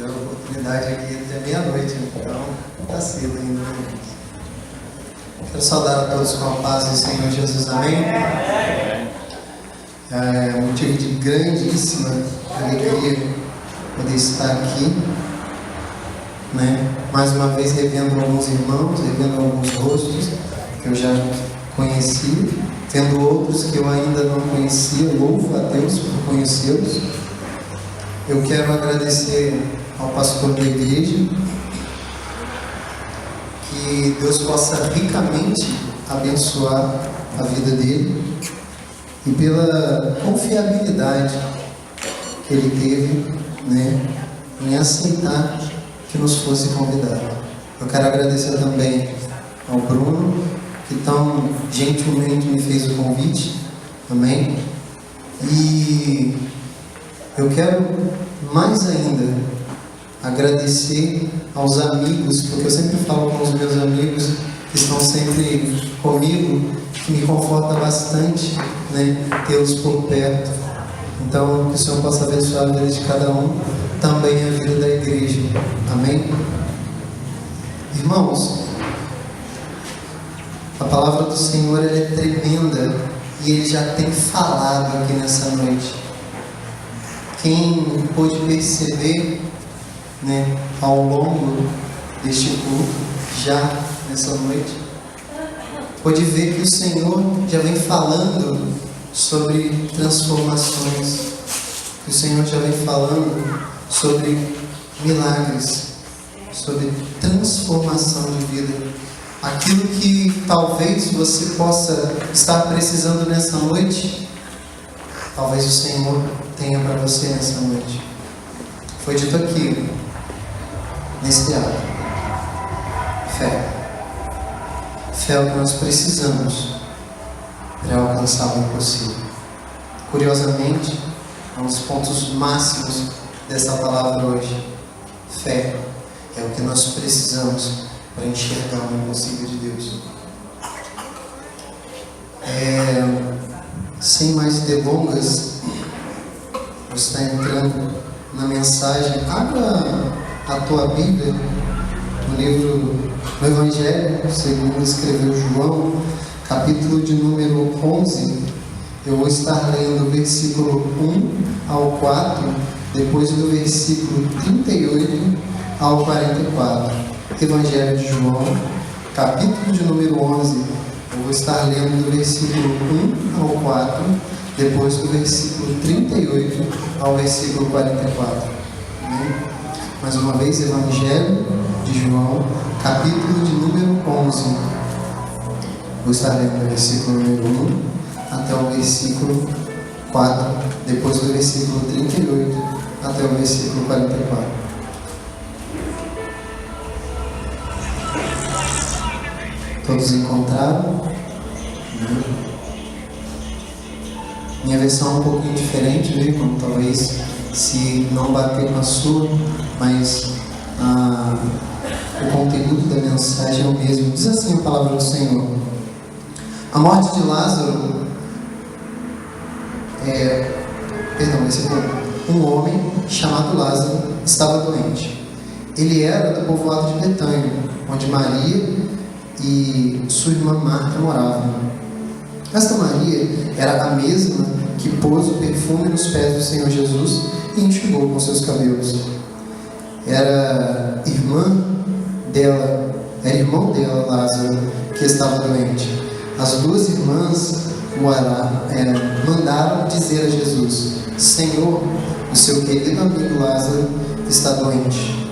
deu a oportunidade aqui até meia-noite, então está cedo ainda. Quero saudar a todos com a paz do Senhor Jesus, amém? É motivo de grandíssima alegria poder estar aqui, né? Mais uma vez revendo alguns irmãos, revendo alguns rostos que eu já conheci, vendo outros que eu ainda não conhecia. Louvo a Deus por conhecê-los. Eu quero agradecer ao pastor da igreja, que Deus possa ricamente abençoar a vida dele e pela confiabilidade que ele teve, né, em aceitar que nos fosse convidado. Eu quero agradecer também ao Bruno, que tão gentilmente me fez o convite, amém? E eu quero mais ainda agradecer aos amigos, porque eu sempre falo com os meus amigos que estão sempre comigo, que me conforta bastante, né, tê-los por perto. Então, que o Senhor possa abençoar a vida de cada um, também a vida da igreja, amém? Irmãos, a palavra do Senhor ela é tremenda e Ele já tem falado aqui nessa noite. Quem pôde perceber, né, ao longo deste culto, já nessa noite, pôde ver que o Senhor já vem falando sobre transformações, que o Senhor já vem falando sobre milagres, sobre transformação de vida. Aquilo que talvez você possa estar precisando nessa noite, talvez o Senhor tenha para você nessa noite. Foi dito aqui, nesse teatro: fé. Fé é o que nós precisamos para alcançar o impossível. Curiosamente, é um dos pontos máximos dessa palavra hoje. Fé é o que nós precisamos para enxergar o impossível de Deus. Sem mais delongas, você está entrando na mensagem. Abra a tua Bíblia no livro, no Evangelho segundo escreveu João, capítulo de número 11. Eu vou estar lendo o versículo 1 ao 4, depois do versículo 38 ao 44. Evangelho de João, capítulo de número 11. Eu vou estar lendo do versículo 1 ao 4, depois do versículo 38 ao versículo 44. Mais uma vez, Evangelho de João, capítulo de número 11. Vou estar lendo do versículo número 1 até o versículo 4, depois do versículo 38 até o versículo 44. Todos encontraram? Minha versão é um pouquinho diferente, viu, irmão? Talvez se não bater com a sua, mas o conteúdo da mensagem é o mesmo. Diz assim a palavra do Senhor: a morte de Lázaro um homem chamado Lázaro estava doente. Ele era do povoado de Betânia, onde Maria e sua irmã Marta moravam. Esta Maria era a mesma que pôs o perfume nos pés do Senhor Jesus e enxugou com seus cabelos. Era irmão dela, Lázaro, que estava doente. As duas irmãs mandaram dizer a Jesus: Senhor, o seu querido amigo Lázaro está doente.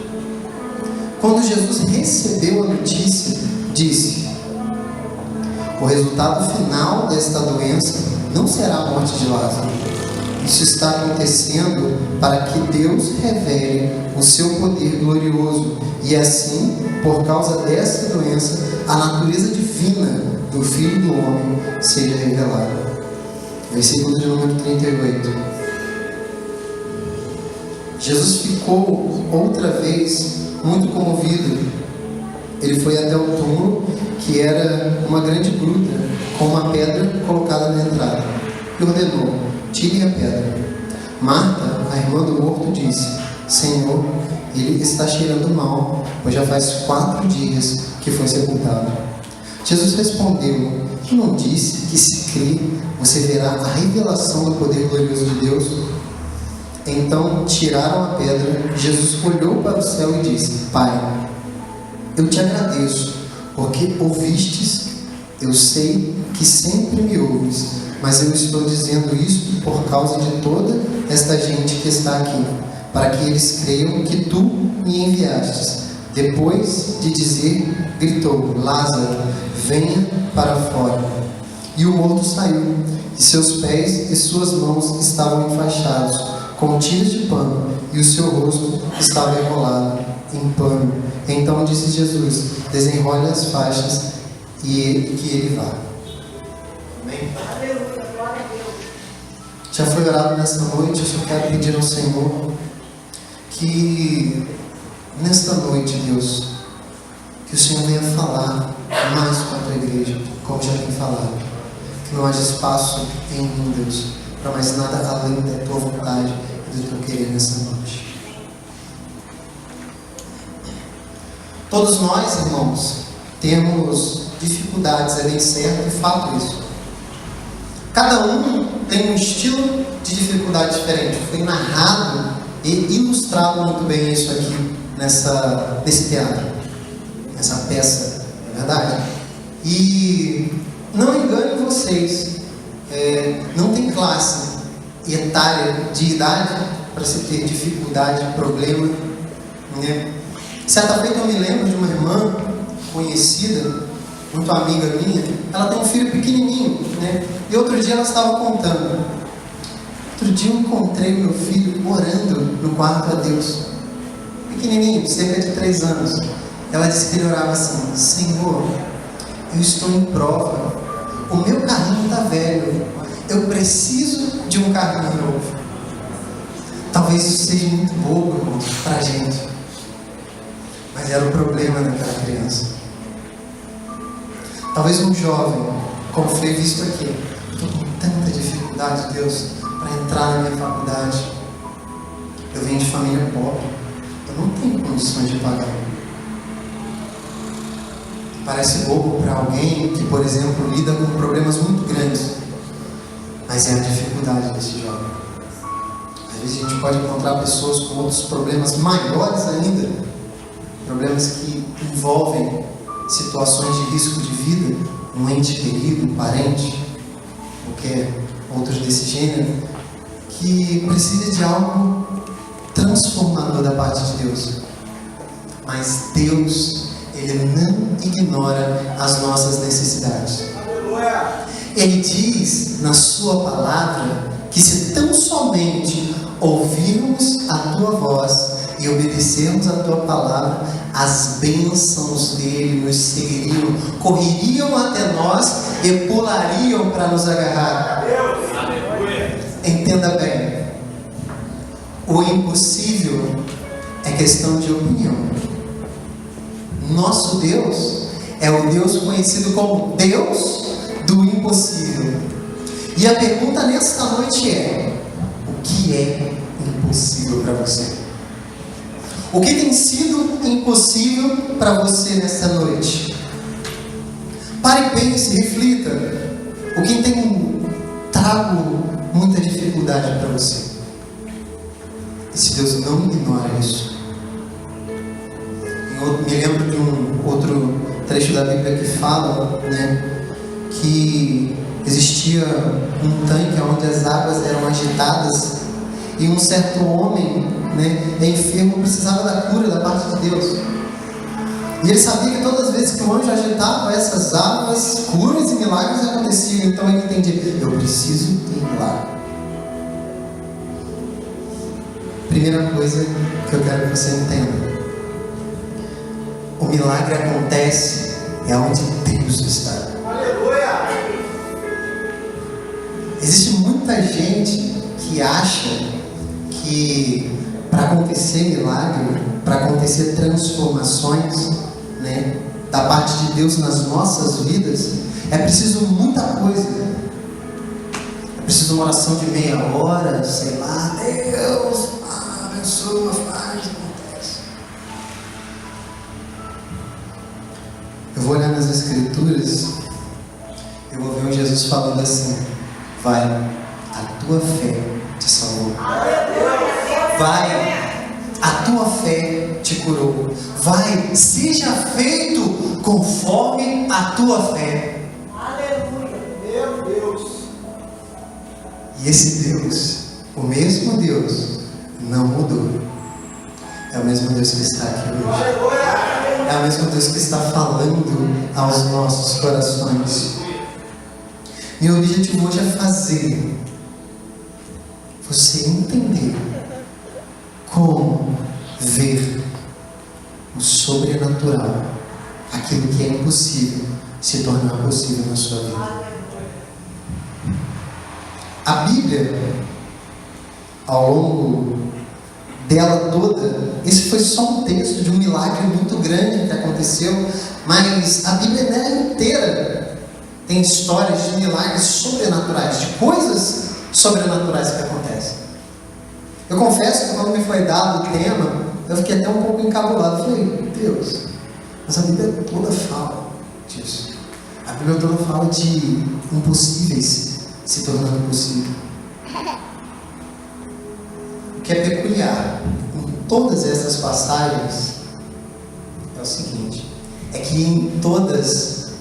Quando Jesus recebeu a notícia, disse: o resultado final desta doença não será a morte de Lázaro. Isso está acontecendo para que Deus revele o seu poder glorioso e assim, por causa dessa doença, a natureza divina do Filho do Homem seja revelada. Versículo de número 38. Jesus ficou outra vez muito comovido. Ele foi até o túmulo, que era uma grande gruta com uma pedra colocada na entrada, e ordenou: tirem a pedra. Marta, a irmã do morto, disse: Senhor, ele está cheirando mal, pois já faz 4 dias que foi sepultado. Jesus respondeu: não disse que se crê, você verá a revelação do poder glorioso de Deus? Então tiraram a pedra. Jesus olhou para o céu e disse: Pai, eu te agradeço, porque ouvistes. Eu sei que sempre me ouves, mas eu estou dizendo isso por causa de toda esta gente que está aqui, para que eles creiam que tu me enviastes. Depois de dizer, gritou: Lázaro, venha para fora. E o morto saiu, e seus pés e suas mãos estavam enfaixados com tiras de pano, e o seu rosto estava enrolado em pano. Então disse Jesus: desenrole as faixas e que ele vá. Amém? Já foi orado nesta noite. Eu só quero pedir ao Senhor que nesta noite, Deus, que o Senhor venha falar mais com a tua igreja, como já tem falado. Que não haja espaço em mim, Deus, para mais nada além da tua vontade e do teu querer nessa noite. Todos nós, irmãos, temos dificuldades, é bem certo, e fato isso. Cada um tem um estilo de dificuldade diferente. Foi narrado e ilustrado muito bem isso aqui nesse teatro, nessa peça, não é verdade? E não enganem vocês, não tem classe etária de idade para se ter dificuldade, problema, né? Certa feita eu me lembro de uma irmã conhecida, muito amiga minha. Ela tem um filho pequenininho, né? E outro dia ela estava contando: outro dia eu encontrei meu filho orando no quarto a Deus, pequenininho, cerca de 3 anos. Ela disse que ele orava assim: Senhor, eu estou em prova, o meu carrinho está velho, eu preciso de um carrinho novo. Talvez isso seja muito bobo, irmãos, para a gente, mas era o problema daquela criança. Talvez um jovem, como foi visto aqui: estou com tanta dificuldade, Deus, para entrar na minha faculdade. Eu venho de família pobre, eu não tenho condições de pagar. Parece bobo para alguém que, por exemplo, lida com problemas muito grandes, mas é a dificuldade desse jovem. Às vezes a gente pode encontrar pessoas com outros problemas maiores ainda, problemas que envolvem situações de risco de vida, um ente querido, um parente, qualquer outros desse gênero, que precisa de algo transformador da parte de Deus. Mas Deus, Ele não ignora as nossas necessidades. Ele diz na sua palavra que se tão somente ouvirmos a tua voz e obedecermos a tua palavra, as bênçãos dele nos seguiriam, correriam até nós e pulariam para nos agarrar. Entenda bem, o impossível é questão de opinião. Nosso Deus é o Deus conhecido como Deus do impossível. E a pergunta nesta noite é: o que é impossível para você? O que tem sido impossível para você nesta noite? Pare e pense, reflita. O que tem trago muita dificuldade para você? Esse Deus não ignora isso. Eu me lembro de um outro trecho da Bíblia que fala, né, que existia um tanque onde as águas eram agitadas e um certo homem, né, enfermo, precisava da cura da parte de Deus. E ele sabia que todas as vezes que o anjo agitava essas águas, curas e milagres aconteciam. Então ele entendia: eu preciso ir lá. Primeira coisa que eu quero que você entenda: o milagre acontece onde Deus está. Aleluia! Existe muita gente que acha que para acontecer milagre, para acontecer transformações, né, da parte de Deus nas nossas vidas, é preciso muita coisa. É preciso uma oração de meia hora, sei lá, Deus, abençoa, olhar nas Escrituras, eu vou ver um Jesus falando assim: vai, a tua fé te salvou. Vai, a tua fé te curou. Vai, seja feito conforme a tua fé. Aleluia, meu Deus. E esse Deus, o mesmo Deus, não mudou. É o mesmo Deus que está aqui hoje. É o mesmo Deus que está falando aos nossos corações. Meu objetivo hoje é fazer você entender como ver o sobrenatural, aquilo que é impossível, se tornar possível na sua vida. A Bíblia, ao longo dela toda, esse foi só um texto de um milagre muito grande que aconteceu, mas a Bíblia dela inteira tem histórias de milagres sobrenaturais, de coisas sobrenaturais que acontecem. Eu confesso que quando me foi dado o tema, eu fiquei até um pouco encabulado. Falei, Deus, mas a Bíblia toda fala disso. A Bíblia toda fala de impossíveis se tornando possível. O que é peculiar em todas essas passagens é o seguinte: é que em todas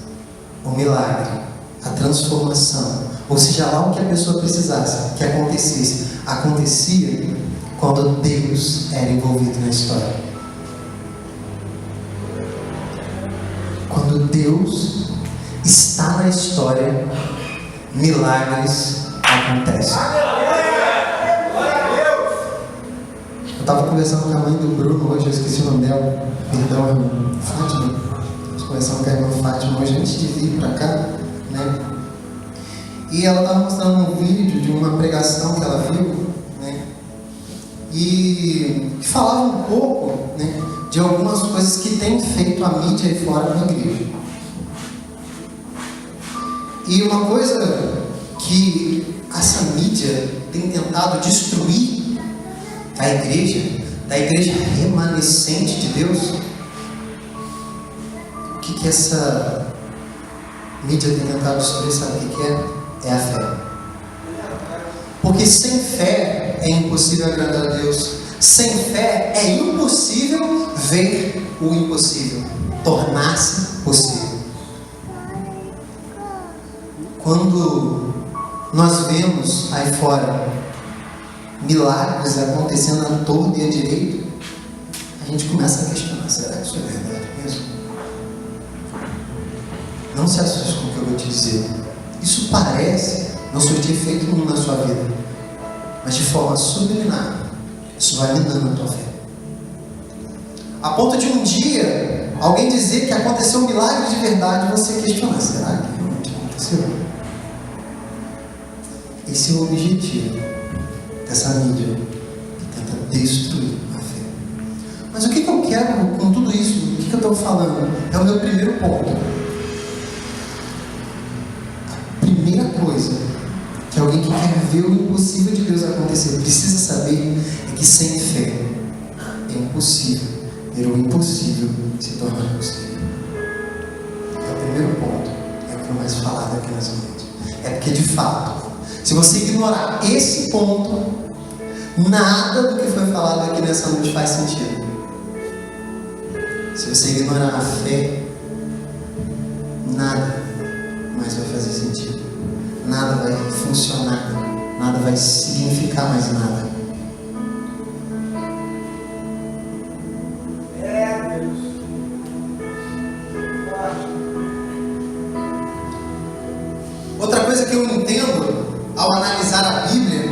o milagre, a transformação, ou seja lá o que a pessoa precisasse que acontecesse, acontecia quando Deus era envolvido na história. Quando Deus está na história, milagres acontecem. Eu estava conversando com a mãe do Bruno hoje, eu esqueci o nome dela, perdão, irmã Fátima. Conversando com a irmã Fátima hoje antes de vir para cá, né? E ela estava mostrando um vídeo de uma pregação que ela viu, né? E que falava um pouco, né, de algumas coisas que tem feito a mídia aí fora da igreja. E uma coisa que essa mídia tem tentado destruir da igreja remanescente de Deus. O que essa mídia tem tentado destruir, sabe o que é? É a fé. Porque sem fé é impossível agradar a Deus. Sem fé é impossível ver o impossível tornar-se possível. Quando nós vemos aí fora milagres acontecendo à torta e à direita, a gente começa a questionar: será que isso é verdade mesmo? Não se assuste com o que eu vou te dizer. Isso parece não surtir efeito nenhum na sua vida, mas de forma subliminar, isso vai minando a tua fé. A ponto de um dia alguém dizer que aconteceu um milagre de verdade e você questionar: será que realmente aconteceu? Esse é o objetivo dessa mídia que tenta destruir a fé. Mas o que eu quero com tudo isso? O que eu estou falando? É o meu primeiro ponto. A primeira coisa que alguém que quer ver o impossível de Deus acontecer precisa saber é que sem fé é impossível ver o impossível se tornar possível. É o primeiro ponto. É o que é mais falado aqui nessa noite. É porque de fato, se você ignorar esse ponto, nada do que foi falado aqui nessa noite faz sentido. Se você ignorar a fé, nada mais vai fazer sentido. Nada vai funcionar. Nada vai significar mais nada. Outra coisa que eu entendo ao analisar a Bíblia,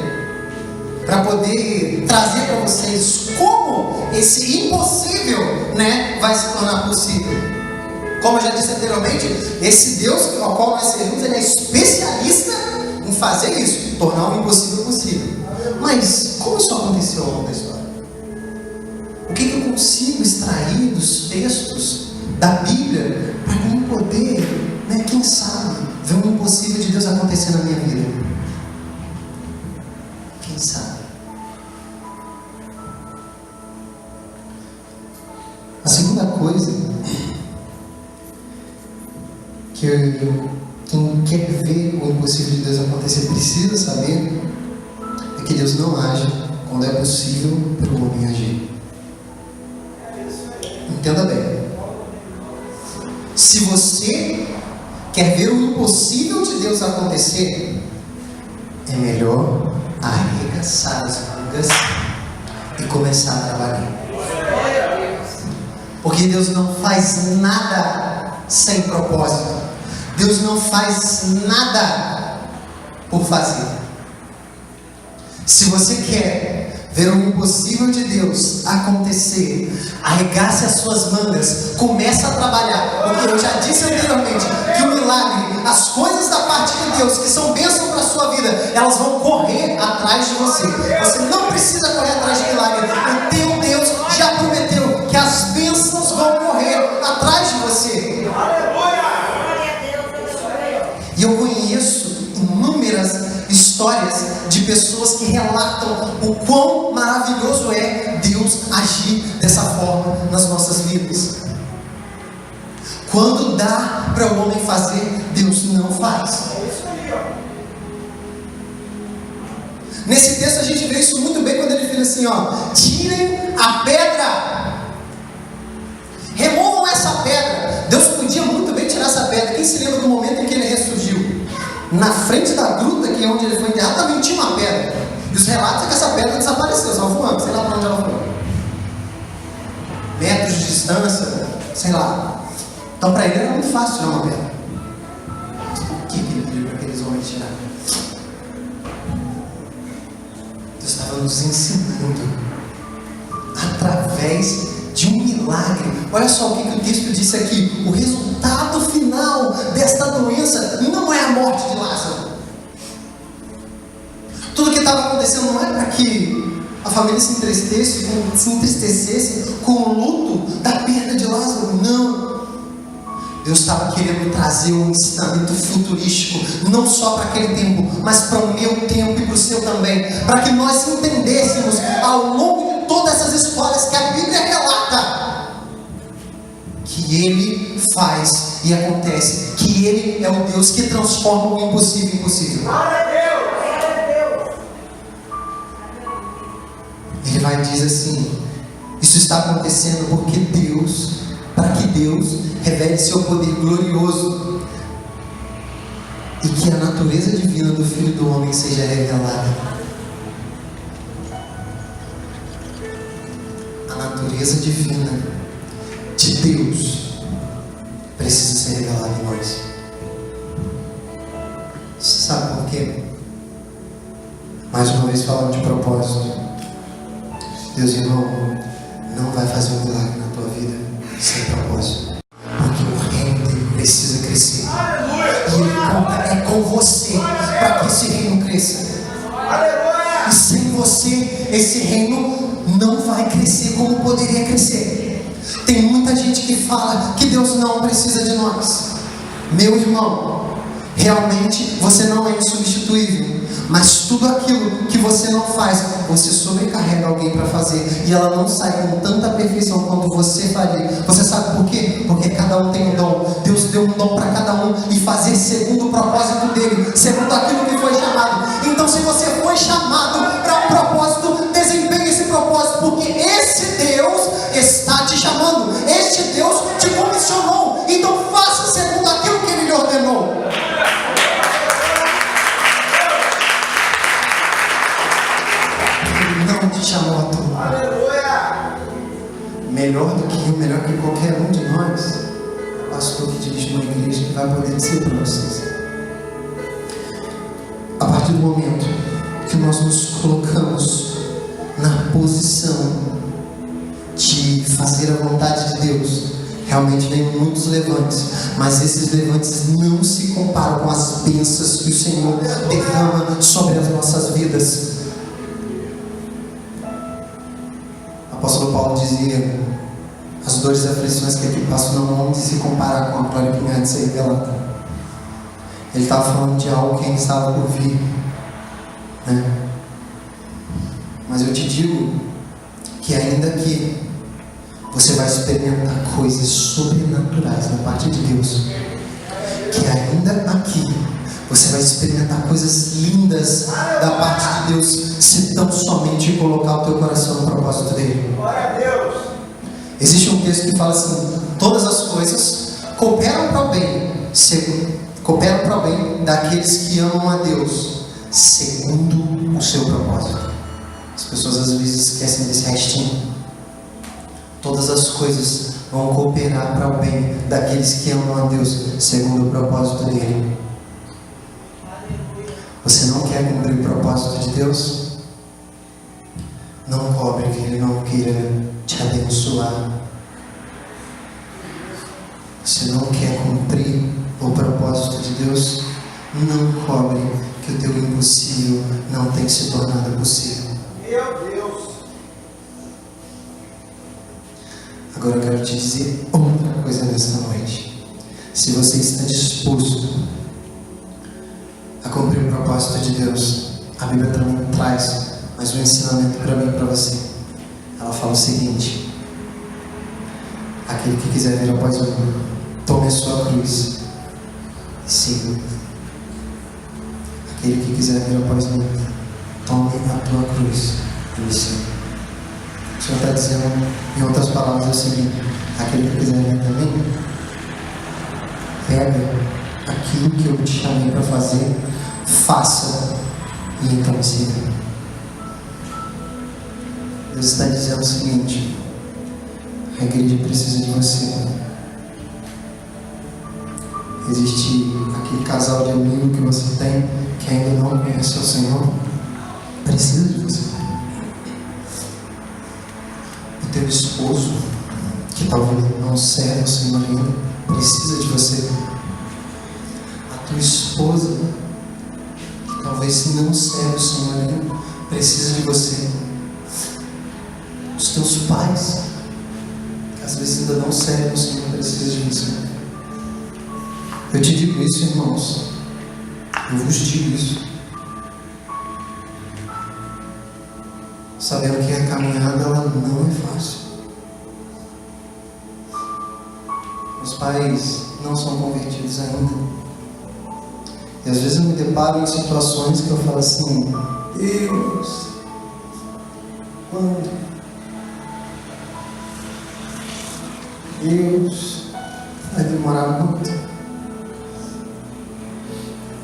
para poder trazer para vocês como esse impossível, né, vai se tornar possível. Como eu já disse anteriormente, esse Deus ao qual nós servimos, ele é especialista em fazer isso, tornar o impossível possível. Mas como isso aconteceu ao longo da história? O que eu consigo extrair dos textos da Bíblia para mim poder, né, quem sabe, ver um impossível de Deus acontecer na minha vida? Quem sabe? A segunda coisa quem quer ver o impossível de Deus acontecer precisa saber que Deus não age quando é possível para o homem agir. Entenda bem. Se você quer ver o impossível de Deus acontecer, é melhor arregaçar as mangas e começar a trabalhar. Porque Deus não faz nada sem propósito. Deus não faz nada por fazer. Se você quer ver o impossível de Deus acontecer, arregace as suas mangas, comece a trabalhar, porque eu já disse anteriormente que o milagre, as coisas da parte de Deus que são bênçãos para a sua vida, elas vão correr atrás de você. Você não precisa correr atrás de milagre. O teu Deus já prometeu que as bênçãos vão correr atrás de você. E eu conheço inúmeras histórias de pessoas que relatam o quão maravilhoso é Deus agir dessa forma nas nossas vidas. Quando dá para o homem fazer, Deus não faz. Nesse texto a gente vê isso muito bem quando ele diz assim, tirem a pedra, removam essa pedra. Deus podia muito bem tirar essa pedra. Quem se lembra do momento em que ele ressurgiu? Na frente da gruta, que é onde ele foi enterrado, também tinha uma pedra. E os relatos é que essa pedra desapareceu, só voando, sei lá para onde ela foi. Metros de distância, sei lá. Então para ele era muito fácil tirar uma pedra. O que ele pediu para aqueles homens tirar? Deus estava nos ensinando através de um milagre. Olha só o que o texto disse aqui. O resultado final desta doença não é a morte de Lázaro. Tudo que estava acontecendo não é para que a família se entristecesse com o luto da perda de Lázaro. Não. Deus estava querendo trazer um ensinamento futurístico, não só para aquele tempo, mas para o meu tempo e para o seu também, para que nós entendêssemos ao longo de todas essas histórias que a Bíblia relata, que Ele faz e acontece, que Ele é o Deus que transforma o impossível em possível. Ele vai dizer assim: isso está acontecendo porque Deus, para que Deus revele seu poder glorioso e que a natureza divina do Filho do Homem seja revelada. A natureza divina de Deus precisa ser revelada em nós. Você sabe por quê? Mais uma vez falando de propósito. Deus, irmão, não vai fazer um milagre na tua vida sem propósito. Porque o reino dele precisa crescer. E ele conta com você para que esse reino cresça. E sem você, esse reino não vai crescer como poderia crescer. Tem muita gente que fala que Deus não precisa de nós. Meu irmão, realmente você não é insubstituível. Mas tudo aquilo que você não faz, você sobrecarrega alguém para fazer, e ela não sai com tanta perfeição quanto você faria. Você sabe por quê? Porque cada um tem um dom. Deus deu um dom para cada um, e fazer segundo o propósito dele, segundo aquilo que foi chamado. Então, se você foi chamado para um propósito, desempenhe esse propósito, porque esse Deus está te chamando, este Deus te comissionou. Então faça segundo aquilo que ele lhe ordenou. Te chamou a tua. Aleluia! Melhor do que eu, melhor que qualquer um de nós, pastor que dirige uma igreja, que vai poder dizer para vocês. A partir do momento que nós nos colocamos na posição de fazer a vontade de Deus, realmente vem muitos levantes, mas esses levantes não se comparam com as bênçãos que o Senhor derrama sobre as nossas vidas. O apóstolo Paulo dizia: as dores e aflições que aqui passam não vão se comparar com a glória que há de ser revelada. Ele estava falando de algo que ainda estava por vir, né? Mas eu te digo que ainda que você vai experimentar coisas sobrenaturais da parte de Deus, que ainda aqui você vai experimentar coisas lindas da parte de Deus, se tão somente colocar o teu coração no propósito dele. Glória a Deus. Existe um texto que fala assim: todas as coisas cooperam para o bem daqueles que amam a Deus, segundo o seu propósito. As pessoas às vezes esquecem desse restinho. Todas as coisas vão cooperar para o bem daqueles que amam a Deus, segundo o propósito dele. Você não quer cumprir o propósito de Deus? Não cobre que Ele não queira te abençoar. Você não quer cumprir o propósito de Deus? Não cobre que o teu impossível não tem se tornado possível. Meu Deus. Agora eu quero te dizer outra coisa nesta noite. Se você está disposto a cumprir o propósito de Deus, a Bíblia também traz mais um ensinamento para mim e para você. Ela fala o seguinte: aquele que quiser vir após mim, tome a sua cruz e siga. Aquele que quiser vir após mim, tome a tua cruz e me siga. O Senhor está dizendo, em outras palavras, é o seguinte: aquele que quiser vir até mim, pega aquilo que eu te chamei para fazer, faça e então siga. Deus está dizendo o seguinte: a igreja precisa de você. Existe aquele casal de amigo que você tem que ainda não conhece o Senhor, precisa de você. O teu esposo, que talvez não serve o Senhor ainda, precisa de você. A tua esposa, que talvez não serve o Senhor ainda, precisa de você. Os teus pais, que às vezes ainda não servem o Senhor, precisam de você. Eu te digo isso, irmãos. Eu vos digo isso, sabendo que a caminhada ela não é fácil. Meus pais não são convertidos ainda. E às vezes eu me deparo em situações que eu falo assim: Deus, quando? Deus, vai demorar muito.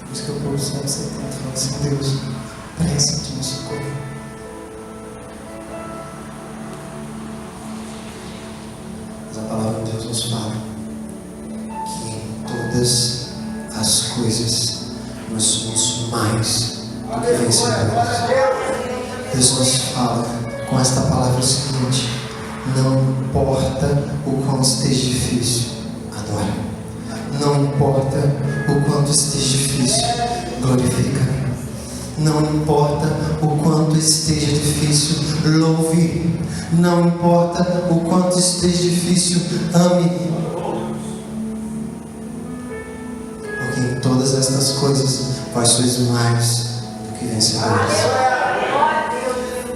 Por isso que eu posso sempre ser tanto falando assim: Deus, presta-te no socorro. Mas a palavra de Deus nos fala que em todas as coisas nós somos mais do que vencedores. Deus nos fala com esta palavra o seguinte: não importa o quanto esteja difícil, adore. Não importa o quanto esteja difícil, glorifica. Não importa o quanto esteja difícil, louve. Não importa o quanto esteja difícil, ame. Porque em todas estas coisas vós sois mais do que vencedores.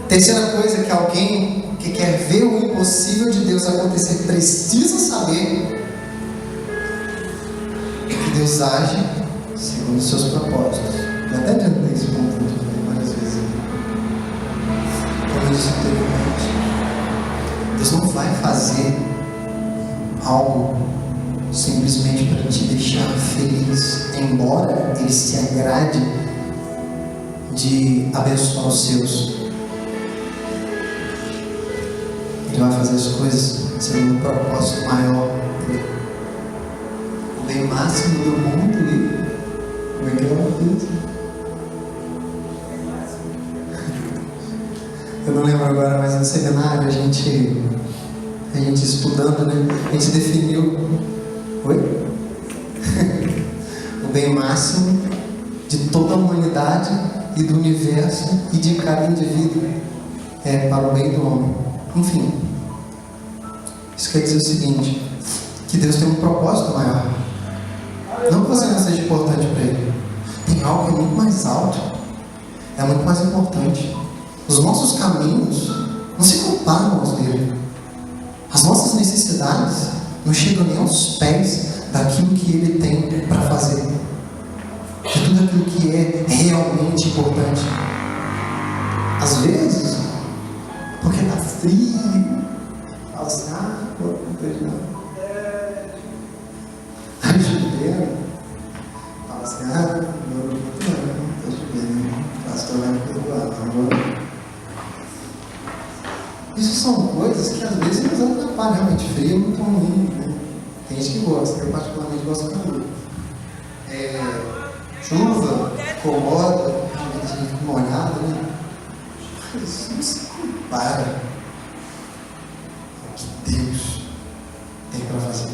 Terceira coisa que alguém que quer ver o impossível de Deus acontecer precisa saber: que Deus age segundo os seus propósitos. Eu até adiantei esse ponto várias vezes. Como eu disse anteriormente, Deus não vai fazer algo simplesmente para te deixar feliz, embora Ele se agrade de abençoar os seus. Ele vai fazer as coisas segundo um propósito maior, o bem máximo do mundo. E como é que ela fez? Eu não lembro agora, mas no seminário a gente estudando, né? A gente definiu o bem máximo de toda a humanidade e do universo e de cada indivíduo para o bem do homem. Enfim, isso quer dizer o seguinte: que Deus tem um propósito maior. Não que você não seja importante para Ele. Tem algo que é muito mais alto, é muito mais importante. Os nossos caminhos não se comparam aos dele. As nossas necessidades não chegam nem aos pés daquilo que Ele tem para fazer, de tudo aquilo que é realmente importante. Às vezes, porque está frio, fala assim, pô, não vejo nada. Aí chovendo, fala assim, não está chovendo, o pastor vai me perdoar, não. Isso são coisas que às vezes nos atrapalham. Realmente frio é muito ruim, né? Tem gente que gosta, eu particularmente gosto do calor. Chuva, incomoda, a gente fica molhado, né? Mas isso não se compara ao que Deus tem para fazer.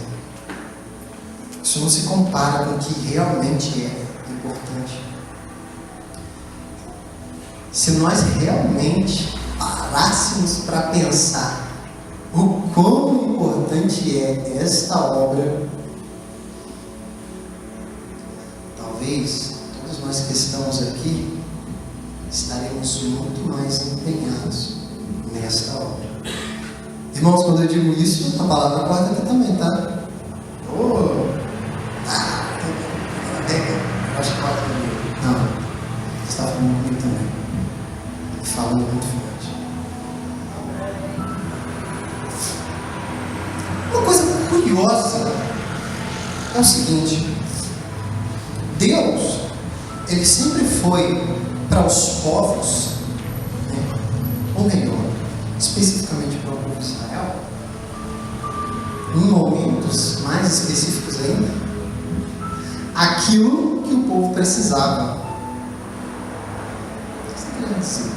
Isso não se compara com o que realmente é importante. Se nós realmente parássemos para pensar o quão importante é esta obra, talvez todos nós que estamos aqui estaremos muito mais empenhados nesta obra. Irmãos, quando eu digo isso, a palavra corta aqui também, tá? Acho que corta comigo. Não, está falando comigo também. E falando muito forte. Uma coisa curiosa é o seguinte: Deus, Ele sempre foi para os povos, né? Ou melhor, especificamente para o povo de Israel, em momentos mais específicos ainda, aquilo que o povo precisava. O que você quer dizer?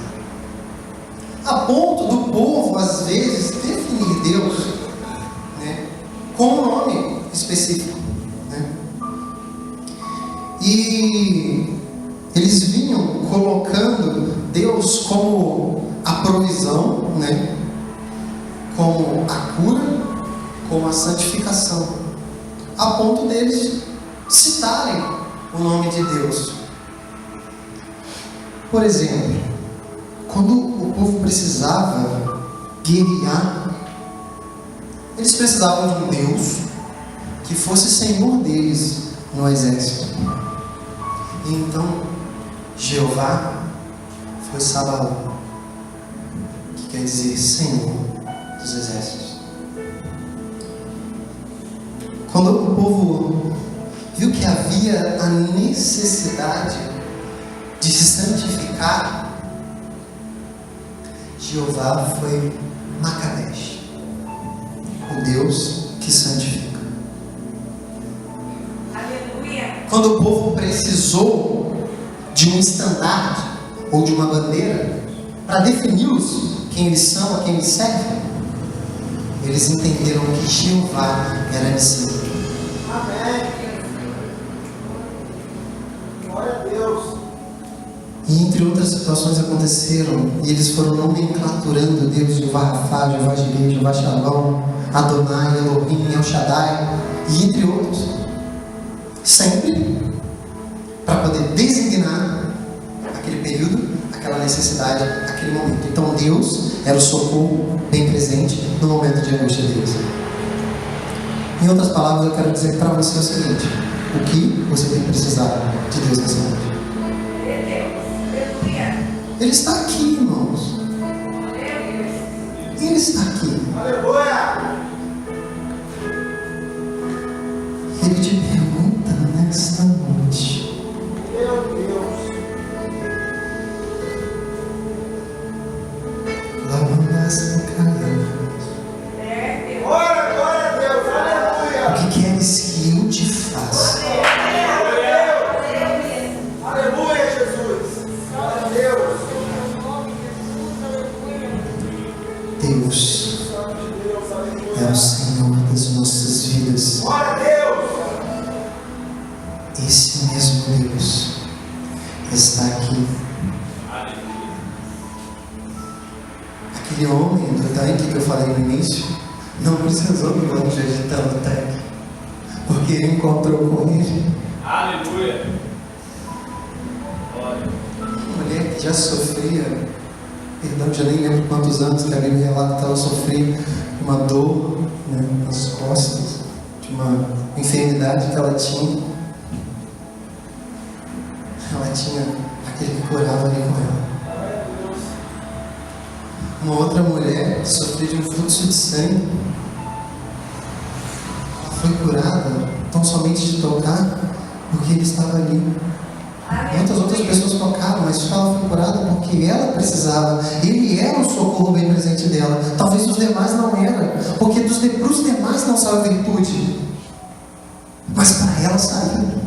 A ponto do povo, às vezes, definir Deus, né, com um nome específico, né? E eles vinham colocando Deus como a provisão, né, como a cura, como a santificação, a ponto deles citarem o nome de Deus. Por exemplo, quando o povo precisava guerrear, eles precisavam de um Deus que fosse Senhor deles no exército. E então Jeová foi Sabaoth, que quer dizer Senhor dos exércitos. Quando o povo viu que havia a necessidade de se santificar, Jeová foi Macabesh, o Deus que santifica. Aleluia. Quando o povo precisou de um estandarte ou de uma bandeira para defini-los, quem eles são, a quem eles servem, eles entenderam que Jeová era Nissi. Amém. Glória a Deus. E entre outras situações aconteceram, e eles foram nomenclaturando Deus, Jeová Rafá, Jeová Jireh, Jeová Shalom, Adonai, Elohim, El Shaddai, e entre outros, sempre para poder designar aquele período, aquela necessidade, aquele momento. Então Deus era o socorro bem presente no momento de angústia deles. Em outras palavras, eu quero dizer para você o seguinte: o que você tem precisado de Deus nessa noite? Ele está aqui, irmãos. Ele está aqui. Aleluia. Ele te pergunta nesta noite: Meu Deus. Glória a Deus. Aleluia. o que queres que eu te faça? Aleluia, Jesus. Glória a Deus. Deus é o Senhor das nossas vidas. Glória a Deus. Esse mesmo Deus está aqui. Aquele homem do tanque que eu falei no início não precisou do anjo agitando o tanque, porque ele encontrou com ele. Aleluia. Glória. Uma mulher que já sofria, perdão, já nem lembro quantos anos que a Bíblia relata que ela sofria uma dor, né, nas costas, de uma enfermidade que ela tinha. Ela tinha aquele que curava ali com ela. Uma outra mulher que sofria de um fluxo de sangue, ela foi curada tão somente de tocar, porque ele estava ali. Muitas outras pessoas tocaram, mas só ela foi curada porque ela precisava. Ele era o socorro bem presente dela. Talvez os demais não eram, porque para os demais não saiu virtude, mas para ela saiu.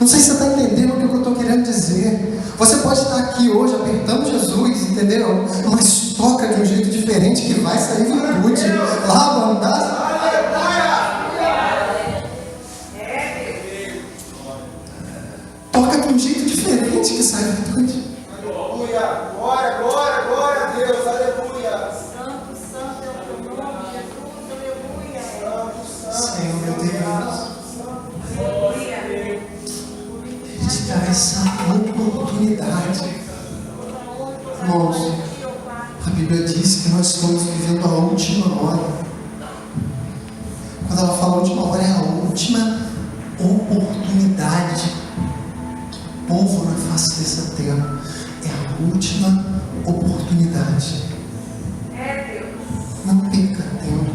Não sei se você está entendendo o que eu estou querendo dizer. Você pode estar aqui hoje apertando Jesus, entendeu? Mas toca de um jeito diferente que vai sair virtude. Lá, andar. Toca de um jeito diferente que sai virtude. Aleluia. Glória, glória, glória a Deus. Aleluia. Santo, santo é o teu nome, Jesus. Aleluia. Senhor, meu Deus. Aleluia. Ele te dá essa oportunidade. Irmãos, a Bíblia diz que nós estamos vivendo a última hora. Quando ela fala a última hora, é a última oportunidade. Povo na face dessa terra, é a última oportunidade. É Deus. Não perca tempo.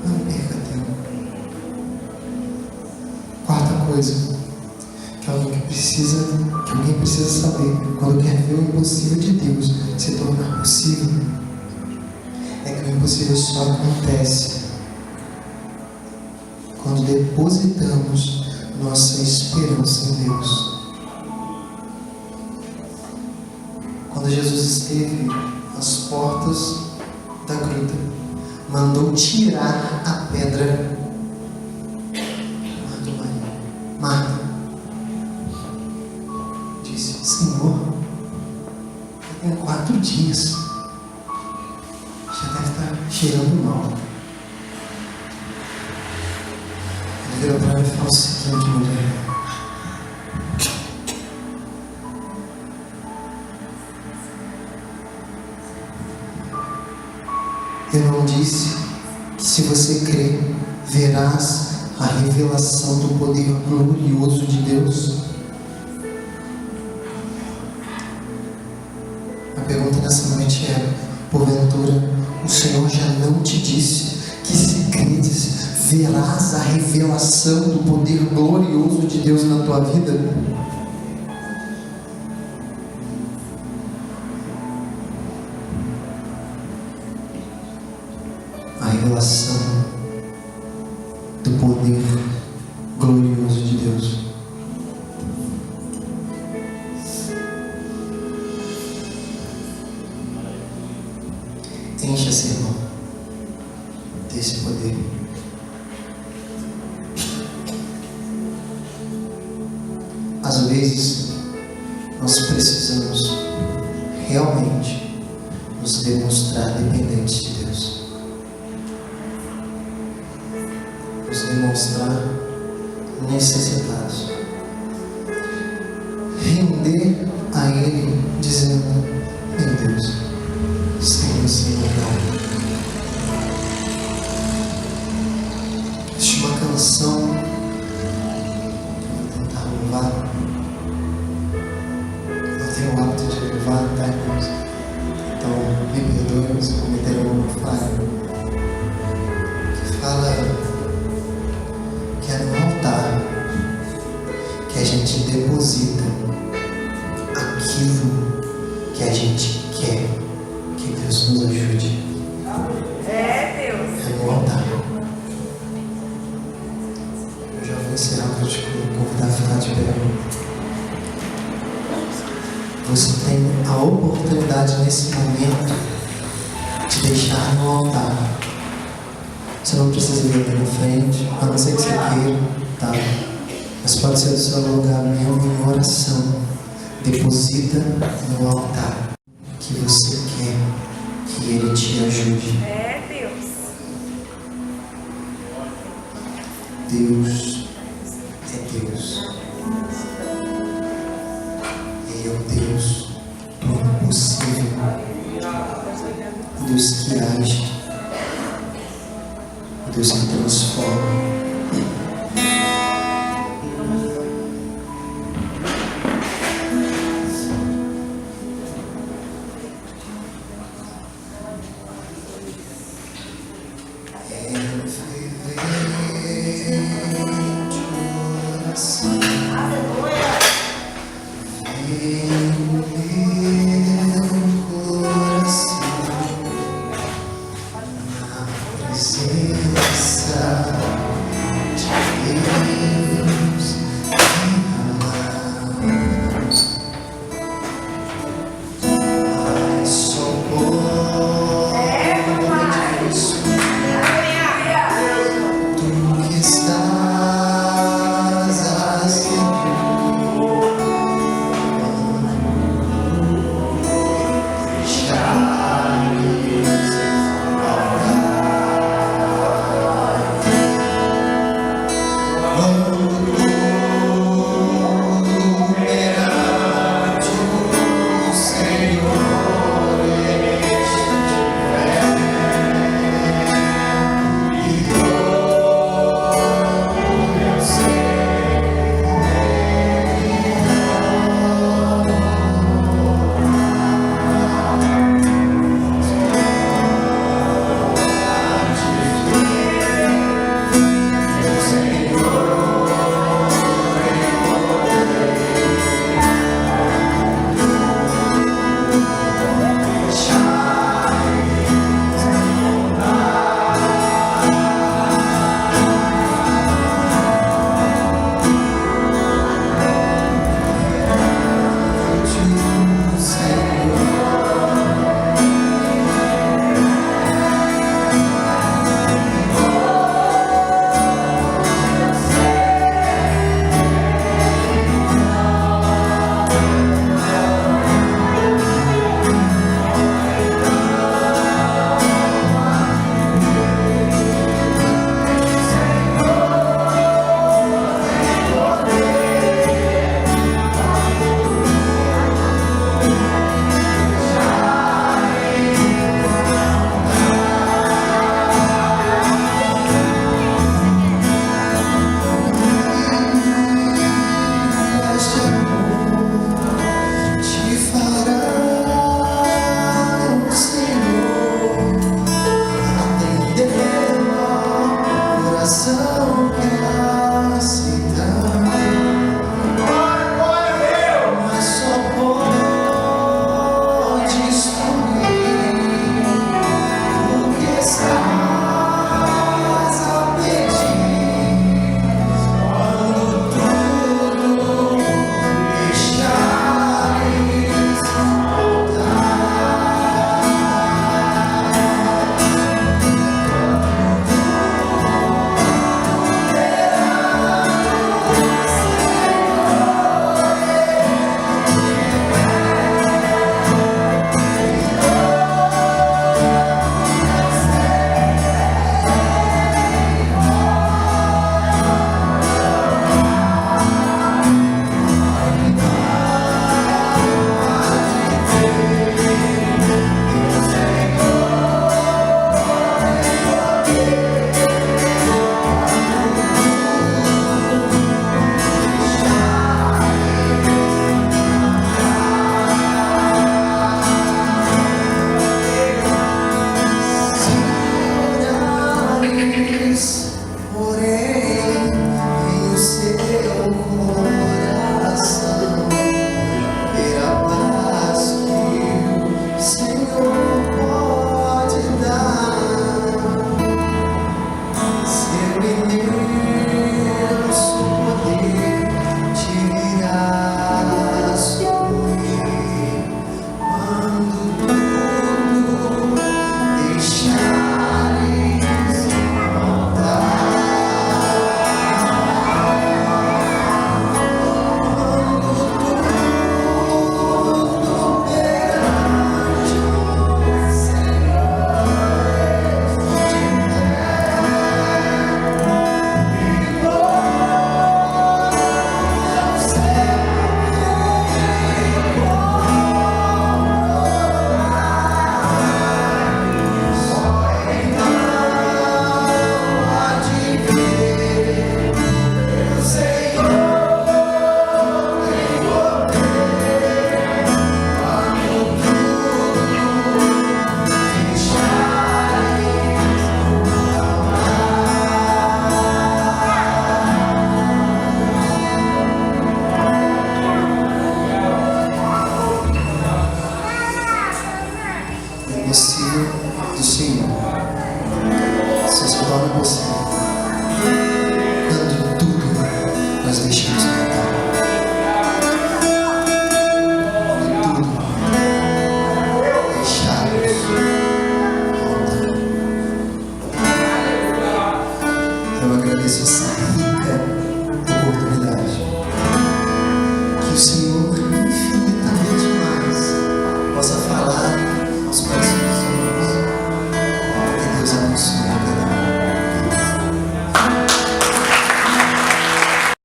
Não perca tempo. Quarta coisa que alguém precisa saber quando quer ver o impossível de Deus se tornar possível, é que o impossível só acontece quando depositamos nossa esperança em Deus. Quando Jesus esteve às portas da gruta, mandou tirar a pedra. Marta disse: Senhor, eu tenho 4 dias, já deve estar cheirando mal. Ele virou para mim e falou o seguinte: mulher, eu não disse que se você crer, verás a revelação do poder glorioso de Deus? A pergunta nessa noite é: porventura o Senhor já não te disse que se credes, verás a revelação do poder glorioso de Deus na tua vida? A revelação do poder glorioso de Deus. Encha-se, irmão, desse poder. Às vezes, nós precisamos realmente nos demonstrar dependentes de Deus. Nos demonstrar necessitados. Render a Ele, dizendo: meu Deus, Senhor, Senhor, existe uma canção que eu vou tentar louvar. Eu tenho o hábito de louvar, tá, irmãos? Então, me perdoem se cometer alguma falha. Que fala que é no altar que a gente deposita aquilo que a gente quer que Deus nos ajude. É Deus. É no altar. Eu já vou encerrar, que eu te convidar a ficar de pé. Você tem a oportunidade nesse momento de deixar no altar. Você não precisa vir aqui na frente, a não ser que você queira, tá? Mas pode ser do seu lugar mesmo em oração. Deposita no altar que você quer que Ele te ajude. É Deus. Deus é Deus. Ele é o Deus do impossível. Deus que age, o Deus que transforma.